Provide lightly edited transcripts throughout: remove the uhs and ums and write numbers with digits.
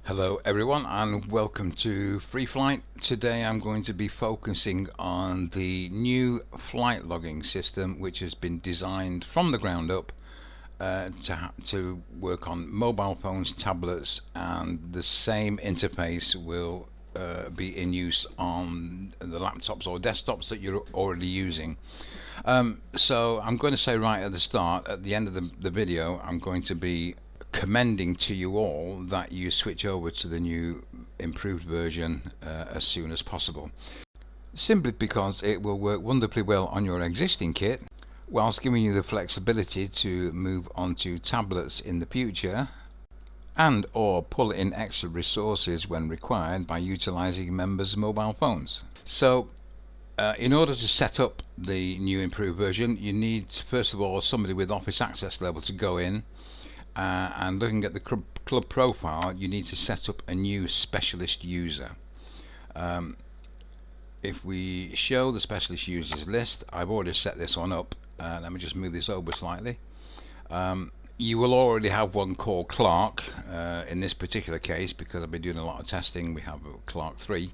Hello everyone and welcome to FreeFlight. Today I'm going to be focusing on the new flight logging system which has been designed from the ground up to work on mobile phones, tablets, and the same interface will be in use on the laptops or desktops that you're already using. So I'm going to say right at the start, at the end of the video, I'm going to be commending to you all that you switch over to the new improved version as soon as possible, simply because it will work wonderfully well on your existing kit whilst giving you the flexibility to move onto tablets in the future and or pull in extra resources when required by utilizing members' mobile phones. So in order to set up the new improved version, you need first of all somebody with Office access level to go in. And looking at the club profile, you need to set up a new specialist user. If we show the specialist users list, I've already set this one up. Let me just move this over slightly. You will already have one called Clark. In this particular case, because I've been doing a lot of testing, we have Clark 3.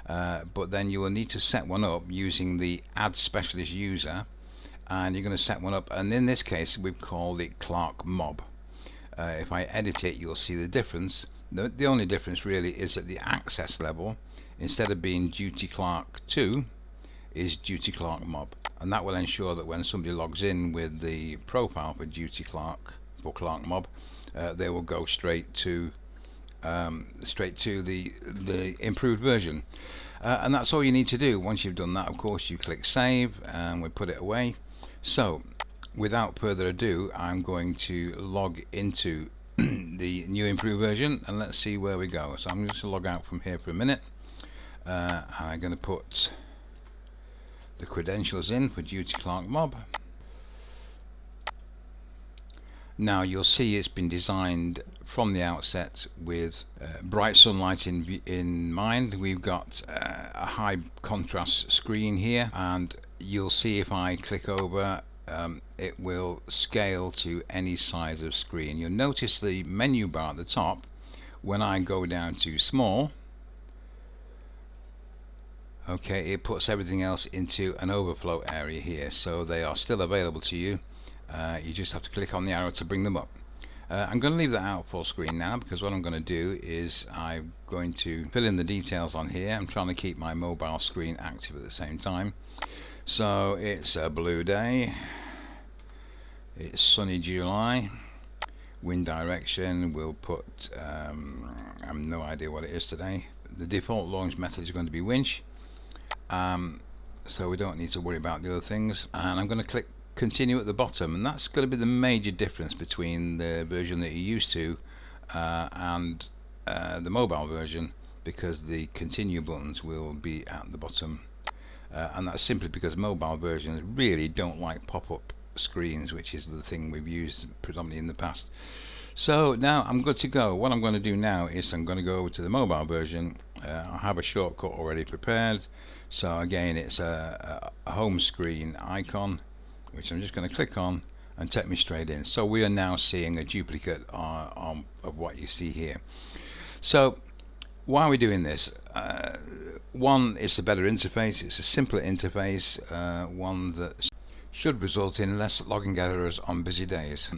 But then you will need to set one up using the add specialist user, and you're going to set one up, and in this case we've called it Clark Mob. If I edit it, you'll see the difference. The only difference really is that the access level, instead of being Duty Clark 2, is Duty Clark Mob, and that will ensure that when somebody logs in with the profile for Duty Clark for Clark Mob, they will go straight to the improved version. And that's all you need to do. Once you've done that, of course, you click save and we put it away. So without further ado, I'm going to log into the new improved version and let's see where we go. So I'm just going to log out from here for a minute. I'm going to put the credentials in for Duty Clark Mob. Now you'll see it's been designed from the outset with bright sunlight in mind. We've got a high contrast screen here, and you'll see if I click over, it will scale to any size of screen. You'll notice the menu bar at the top. When I go down to small, okay, it puts everything else into an overflow area here, so they are still available to you. You just have to click on the arrow to bring them up. I'm going to leave that out full screen now, because what I'm going to do is I'm going to fill in the details on here. I'm trying to keep my mobile screen active at the same time. So it's a blue day, it's sunny July, wind direction we'll put I have no idea what it is today. The default launch method is going to be winch, so we don't need to worry about the other things, and I'm going to click continue at the bottom, and that's going to be the major difference between the version that you're used to and the mobile version, because the continue buttons will be at the bottom. And that's simply because mobile versions really don't like pop-up screens, which is the thing we've used predominantly in the past. So now I'm good to go. What I'm going to do now is I'm going to go over to the mobile version. I have a shortcut already prepared. So again, it's a home screen icon, which I'm just going to click on and take me straight in. So we are now seeing a duplicate of what you see here. So why are we doing this? One, it's a better interface, it's a simpler interface, one that should result in less logging errors on busy days.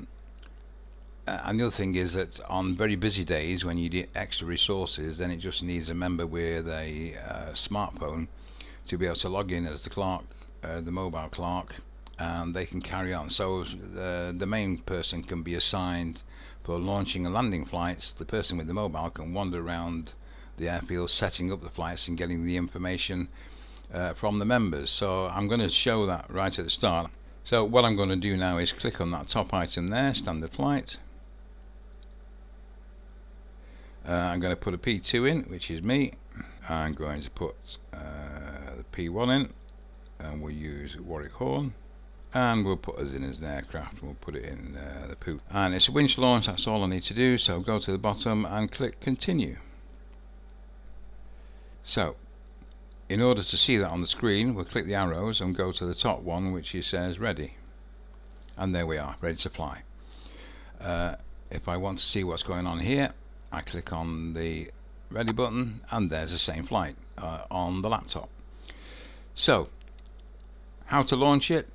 And the other thing is that on very busy days when you need extra resources, then it just needs a member with a smartphone to be able to log in as the clerk, the mobile clerk, and they can carry on. So the main person can be assigned for launching and landing flights. The person with the mobile can wander around the airfield setting up the flights and getting the information from the members. So I'm going to show that right at the start. So what I'm going to do now is click on that top item there, standard flight. I'm going to put a P2 in, which is me. I'm going to put the P1 in, and we'll use Warwick Horn, and we'll put us in as an aircraft. We'll put it in the poop, and it's a winch launch. That's all I need to do. So go to the bottom and click continue. So in order to see that on the screen, we'll click the arrows and go to the top one, which says ready, and there we are, ready to fly. If I want to see what's going on here, I click on the ready button, and there's the same flight on the laptop. So how to launch it?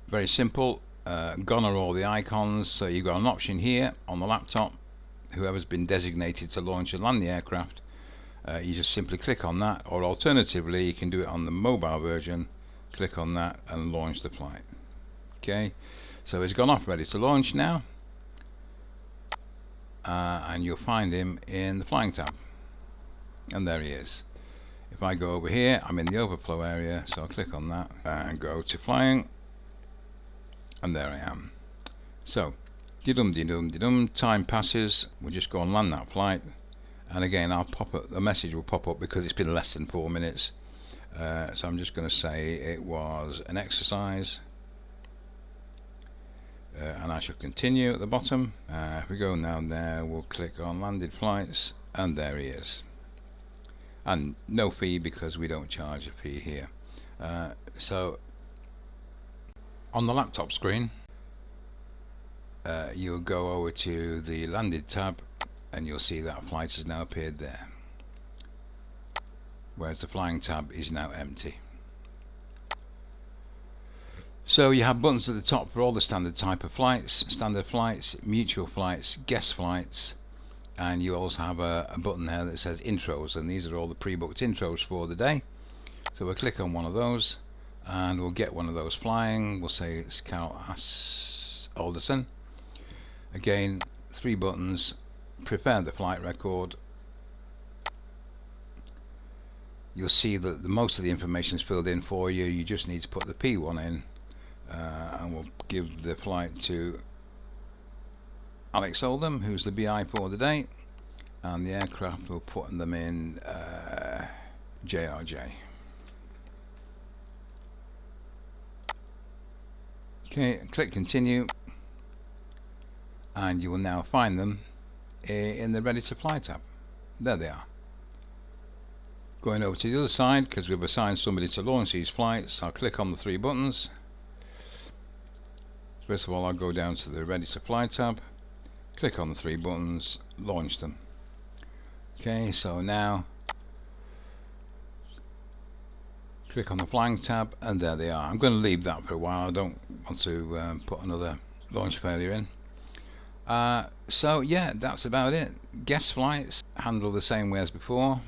Very simple. Gone are all the icons, so you've got an option here on the laptop. Whoever's been designated to launch and land the aircraft, you just simply click on that, or alternatively you can do it on the mobile version. Click on that and launch the flight. Okay, so it's gone off, ready to launch now, and you'll find him in the flying tab, and there he is. If I go over here, I'm in the overflow area, so I'll click on that and go to flying, and there I am. So de-dum, time passes, we'll just go and land that flight, and again I'll pop up, the message will pop up because it's been less than 4 minutes. So I'm just going to say it was an exercise, and I shall continue at the bottom. If we go down there, we'll click on landed flights, and there he is. And no fee because we don't charge a fee here. So on the laptop screen, you'll go over to the landed tab, and you'll see that flight has now appeared there, whereas the flying tab is now empty. So you have buttons at the top for all the standard type of flights, standard flights, mutual flights, guest flights, and you also have a button there that says intros, and these are all the pre-booked intros for the day. So we'll click on one of those and we'll get one of those flying. We'll say it's Carol Alderson. Again, 3 buttons: prepare the flight record. You'll see that most of the information is filled in for you. You just need to put the P1 in, and we'll give the flight to Alex Oldham, who's the BI for the day, and the aircraft, we'll put them in JRJ. Okay, click continue, and you will now find them in the ready to fly tab. There they are. Going over to the other side, because we've assigned somebody to launch these flights, I'll click on the 3 buttons. First of all, I'll go down to the ready to fly tab, click on the 3 buttons, launch them. Okay, so now click on the flying tab, and there they are. I'm going to leave that for a while. I don't want to put another launch failure in. So yeah, that's about it. Guest flights handle the same way as before.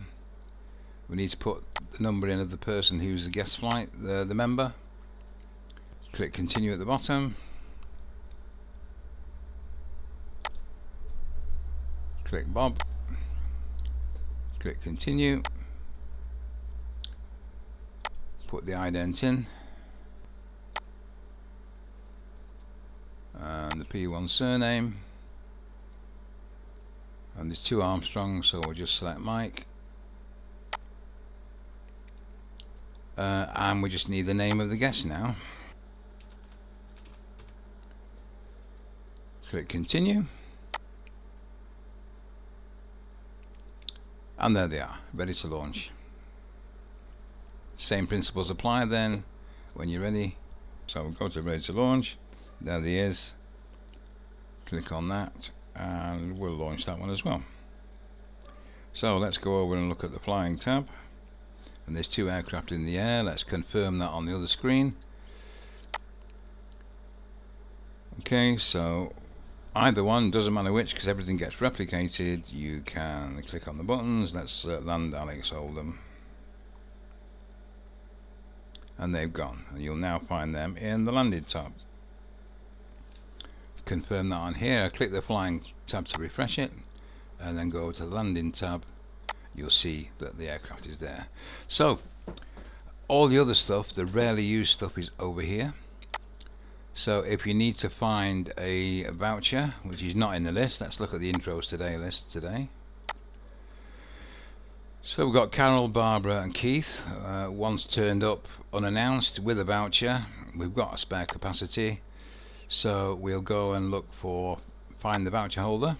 We need to put the number in of the person who's the guest flight, the member. Click continue at the bottom. Click Bob. Click continue. Put the ident in. And the P1 surname. And there's 2 Armstrong, so we'll just select Mike. And we just need the name of the guest now. Click continue, and there they are, ready to launch. Same principles apply then when you're ready. So we'll go to ready to launch. There he is. Click on that and we'll launch that one as well. So let's go over and look at the flying tab. And there's 2 aircraft in the air. Let's confirm that on the other screen. Okay, so either one, doesn't matter which, because everything gets replicated. You can click on the buttons. Let's land Alex Oldham, and they've gone, and you'll now find them in the landed tab. Confirm that on here. I click the flying tab to refresh it, and then go to the landing tab. You'll see that the aircraft is there. So all the other stuff, the rarely used stuff, is over here. So if you need to find a voucher which is not in the list, let's look at the intros today list today. So we've got Carol, Barbara and Keith. One's turned up unannounced with a voucher. We've got a spare capacity, so we'll go and look for find the voucher holder,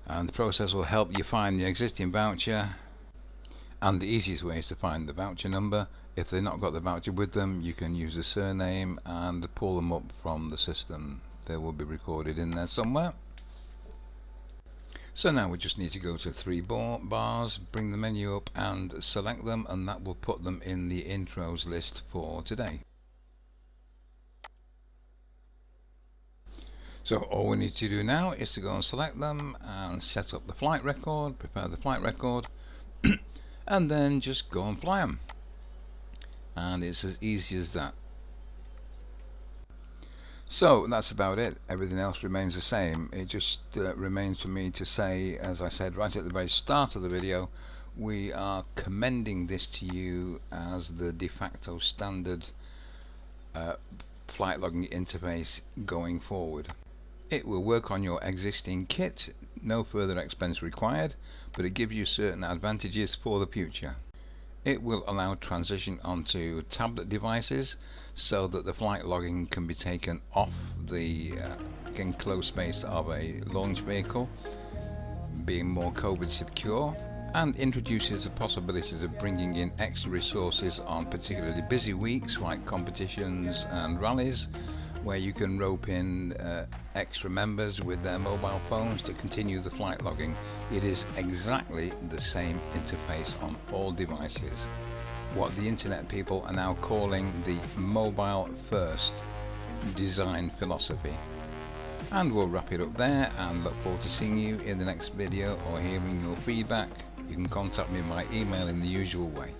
and the process will help you find the existing voucher. And the easiest way is to find the voucher number. If they've not got the voucher with them, you can use the surname and pull them up from the system. They will be recorded in there somewhere. So now we just need to go to 3 bars, bring the menu up and select them, and that will put them in the intros list for today. So all we need to do now is to go and select them and set up the flight record, prepare the flight record, and then just go and fly them. And it's as easy as that. So that's about it. Everything else remains the same. It just remains for me to say, as I said right at the very start of the video, we are commending this to you as the de facto standard flight logging interface going forward. It will work on your existing kit, no further expense required, but it gives you certain advantages for the future. It will allow transition onto tablet devices so that the flight logging can be taken off the enclosed space of a launch vehicle, being more COVID secure, and introduces the possibilities of bringing in extra resources on particularly busy weeks like competitions and rallies, where you can rope in extra members with their mobile phones to continue the flight logging. It is exactly the same interface on all devices. What the internet people are now calling the mobile first design philosophy. And we'll wrap it up there and look forward to seeing you in the next video or hearing your feedback. You can contact me by email in the usual way.